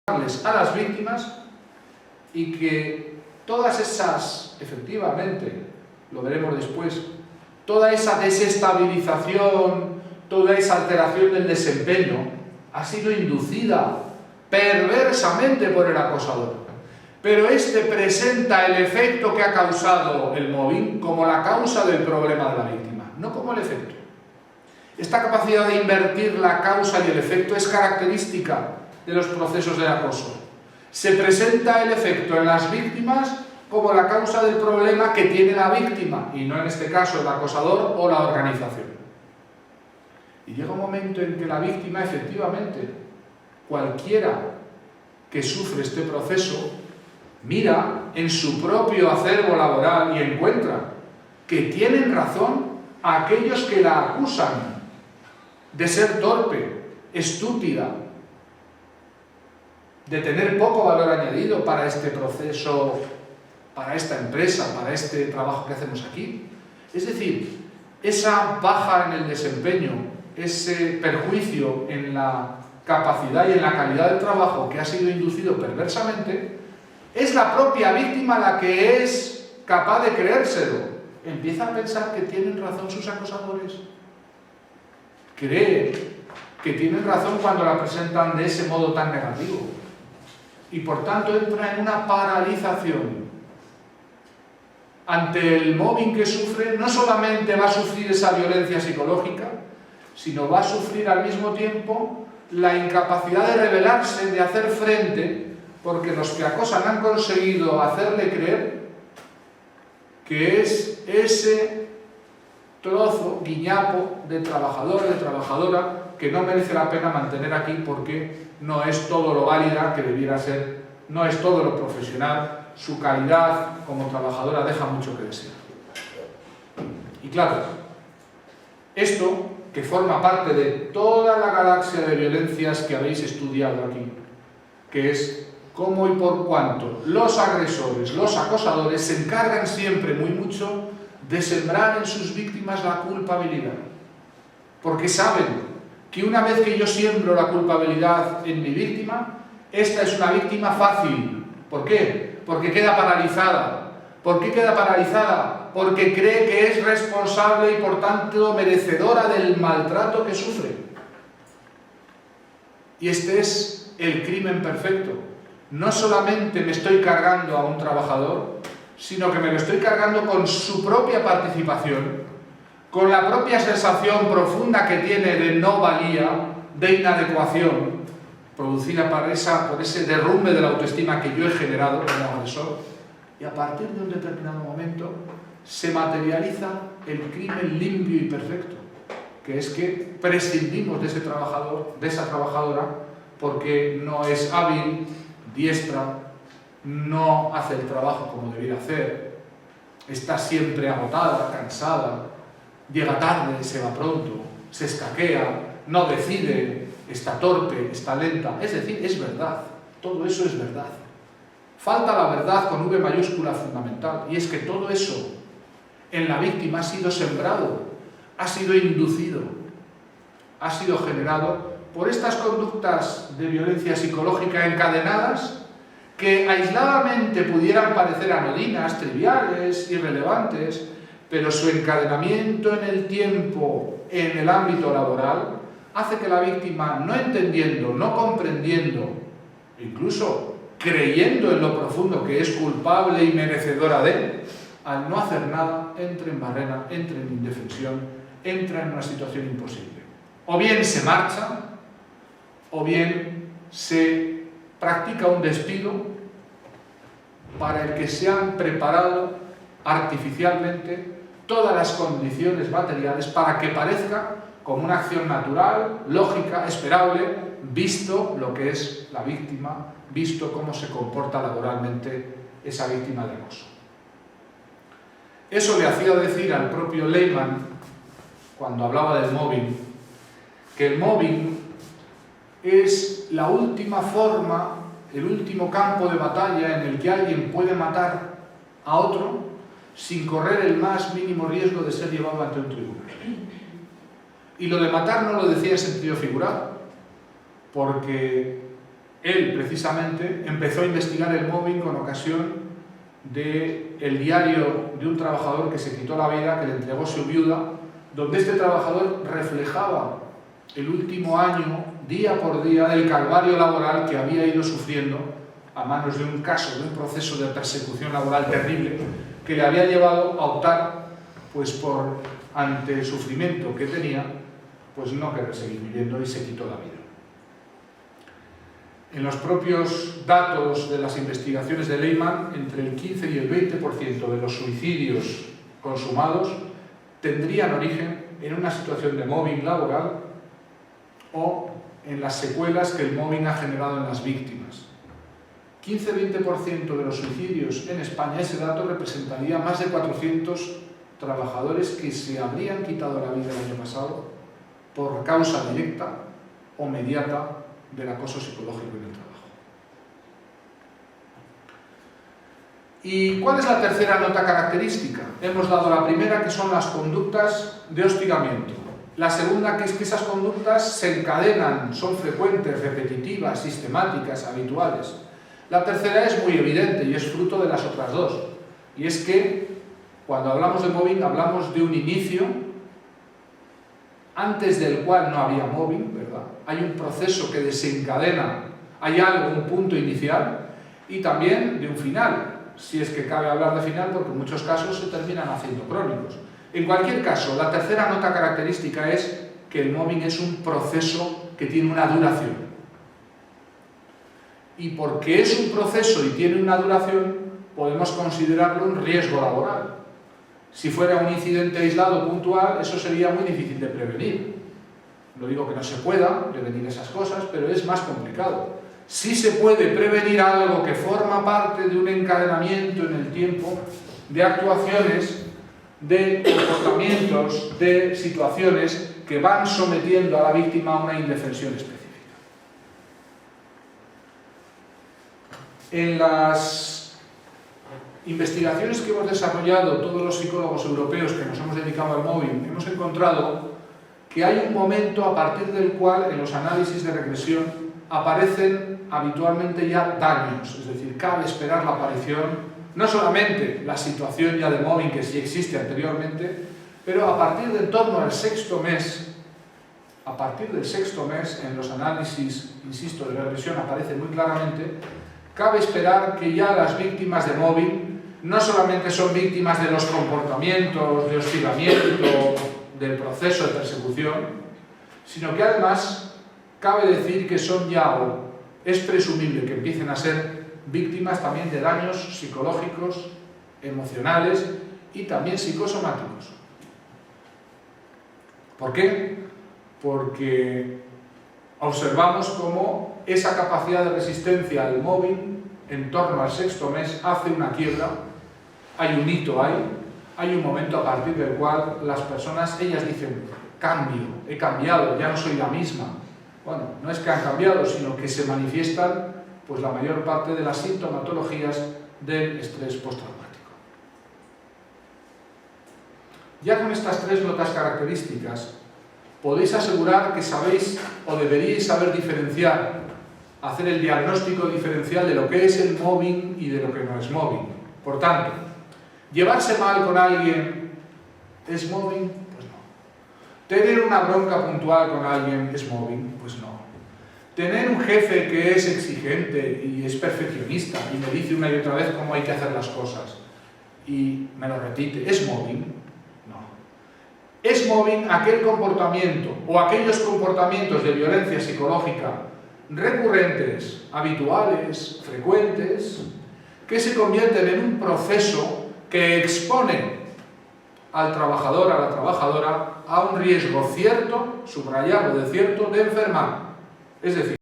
a las víctimas y que todas esas, efectivamente, lo veremos después, toda esa desestabilización, toda esa alteración del desempeño ha sido inducida perversamente por el acosador. Pero este presenta el efecto que ha causado el mobbing como la causa del problema de la víctima, no como el efecto. Esta capacidad de invertir la causa y el efecto es característica de los procesos de acoso. Se presenta el efecto en las víctimas como la causa del problema que tiene la víctima, y no en este caso el acosador o la organización. Y llega un momento en que la víctima, efectivamente, cualquiera que sufre este proceso, mira en su propio acervo laboral y encuentra que tienen razón aquellos que la acusan de ser torpe, estúpida, de tener poco valor añadido para este proceso, para esta empresa, para este trabajo que hacemos aquí. Es decir, esa baja en el desempeño, ese perjuicio en la capacidad y en la calidad del trabajo que ha sido inducido perversamente, es la propia víctima la que es capaz de creérselo. Empieza a pensar que tienen razón sus acosadores. Cree que tienen razón cuando la presentan de ese modo tan negativo. Y por tanto entra en una paralización. Ante el mobbing que sufre, no solamente va a sufrir esa violencia psicológica, sino va a sufrir al mismo tiempo la incapacidad de rebelarse, de hacer frente, porque los que acosan han conseguido hacerle creer que es ese trozo, guiñapo de trabajador, de trabajadora, que no merece la pena mantener aquí porque no es todo lo válida que debiera ser, no es todo lo profesional, su calidad como trabajadora deja mucho que desear. Y claro, esto que forma parte de toda la galaxia de violencias que habéis estudiado aquí, que es cómo y por cuánto los agresores, los acosadores se encargan siempre muy mucho de sembrar en sus víctimas la culpabilidad, porque saben que una vez que yo siembro la culpabilidad en mi víctima, esta es una víctima fácil. ¿Por qué? Porque queda paralizada. ¿Por qué queda paralizada? Porque cree que es responsable y por tanto merecedora del maltrato que sufre. Y este es el crimen perfecto. No solamente me estoy cargando a un trabajador, sino que me lo estoy cargando con su propia participación, con la propia sensación profunda que tiene de no valía, de inadecuación, producida por ese derrumbe de la autoestima que yo he generado como agresor, y a partir de un determinado momento se materializa el crimen limpio y perfecto, que es que prescindimos de ese trabajador, de esa trabajadora, porque no es hábil, diestra, no hace el trabajo como debiera hacer, está siempre agotada, cansada, llega tarde, se va pronto, se escaquea, no decide, está torpe, está lenta. Es decir, es verdad, todo eso es verdad. Falta la verdad con V mayúscula fundamental, y es que todo eso en la víctima ha sido sembrado, ha sido inducido, ha sido generado por estas conductas de violencia psicológica encadenadas que aisladamente pudieran parecer anodinas, triviales, irrelevantes, pero su encadenamiento en el tiempo, en el ámbito laboral, hace que la víctima, no entendiendo, no comprendiendo, incluso creyendo en lo profundo que es culpable y merecedora de, al no hacer nada, entre en barrena, entre en indefensión, entra en una situación imposible. O bien se marcha, o bien se practica un despido para el que se han preparado artificialmente todas las condiciones materiales para que parezca como una acción natural, lógica, esperable, visto lo que es la víctima, visto cómo se comporta laboralmente esa víctima de acoso. Eso le hacía decir al propio Lehmann, cuando hablaba del mobbing, que el mobbing es la última forma, el último campo de batalla en el que alguien puede matar a otro sin correr el más mínimo riesgo de ser llevado ante un tribunal. Y lo de matar no lo decía en sentido figurado, porque él precisamente empezó a investigar el mobbing con ocasión del diario de un trabajador que se quitó la vida, que le entregó su viuda, donde este trabajador reflejaba el último año, día por día, del calvario laboral que había ido sufriendo a manos de un caso, de un proceso de persecución laboral terrible, que le había llevado a optar, pues por, ante el sufrimiento que tenía, pues no querer seguir viviendo y se quitó la vida. En los propios datos de las investigaciones de Lehman, entre el 15 y el 20% de los suicidios consumados tendrían origen en una situación de mobbing laboral o en las secuelas que el mobbing ha generado en las víctimas. 15-20% de los suicidios en España, ese dato representaría más de 400 trabajadores que se habrían quitado la vida el año pasado por causa directa o mediata del acoso psicológico en el trabajo. ¿Y cuál es la tercera nota característica? Hemos dado la primera, que son las conductas de hostigamiento. La segunda, que es que esas conductas se encadenan, son frecuentes, repetitivas, sistemáticas, habituales. La tercera es muy evidente y es fruto de las otras dos. Y es que cuando hablamos de mobbing hablamos de un inicio antes del cual no había mobbing, ¿verdad? Hay un proceso que desencadena, hay algo, un punto inicial, y también de un final, si es que cabe hablar de final, porque en muchos casos se terminan haciendo crónicos. En cualquier caso, la tercera nota característica es que el mobbing es un proceso que tiene una duración. Y porque es un proceso y tiene una duración, podemos considerarlo un riesgo laboral. Si fuera un incidente aislado, puntual, eso sería muy difícil de prevenir. No digo que no se pueda prevenir esas cosas, pero es más complicado. Sí se puede prevenir algo que forma parte de un encadenamiento en el tiempo de actuaciones, de comportamientos, de situaciones que van sometiendo a la víctima a una indefensión específica. En las investigaciones que hemos desarrollado todos los psicólogos europeos que nos hemos dedicado al mobbing, hemos encontrado que hay un momento a partir del cual en los análisis de regresión aparecen habitualmente ya daños, es decir, cabe esperar la aparición, no solamente la situación ya de mobbing que sí existe anteriormente, pero a partir de en torno al sexto mes, en los análisis, insisto, de regresión aparece muy claramente, cabe esperar que ya las víctimas de mobbing no solamente son víctimas de los comportamientos, de hostigamiento, del proceso de persecución, sino que además cabe decir que son ya, o es presumible que empiecen a ser víctimas también de daños psicológicos, emocionales y también psicosomáticos. ¿Por qué? Porque observamos cómo esa capacidad de resistencia al mobbing en torno al sexto mes hace una quiebra, hay un hito ahí, hay un momento a partir del cual las personas, ellas dicen, cambio, he cambiado, ya no soy la misma. Bueno, no es que han cambiado, sino que se manifiestan pues la mayor parte de las sintomatologías del estrés postraumático. Ya con estas tres notas características, podéis asegurar que sabéis o deberíais saber diferenciar, hacer el diagnóstico diferencial de lo que es el mobbing y de lo que no es mobbing. Por tanto, ¿llevarse mal con alguien es mobbing? Pues no. ¿Tener una bronca puntual con alguien es mobbing? Pues no. ¿Tener un jefe que es exigente y es perfeccionista y me dice una y otra vez cómo hay que hacer las cosas y me lo repite, es mobbing? Es mobbing aquel comportamiento o aquellos comportamientos de violencia psicológica recurrentes, habituales, frecuentes, que se convierten en un proceso que expone al trabajador, a la trabajadora, a un riesgo cierto, subrayado de cierto, de enfermar. Es decir,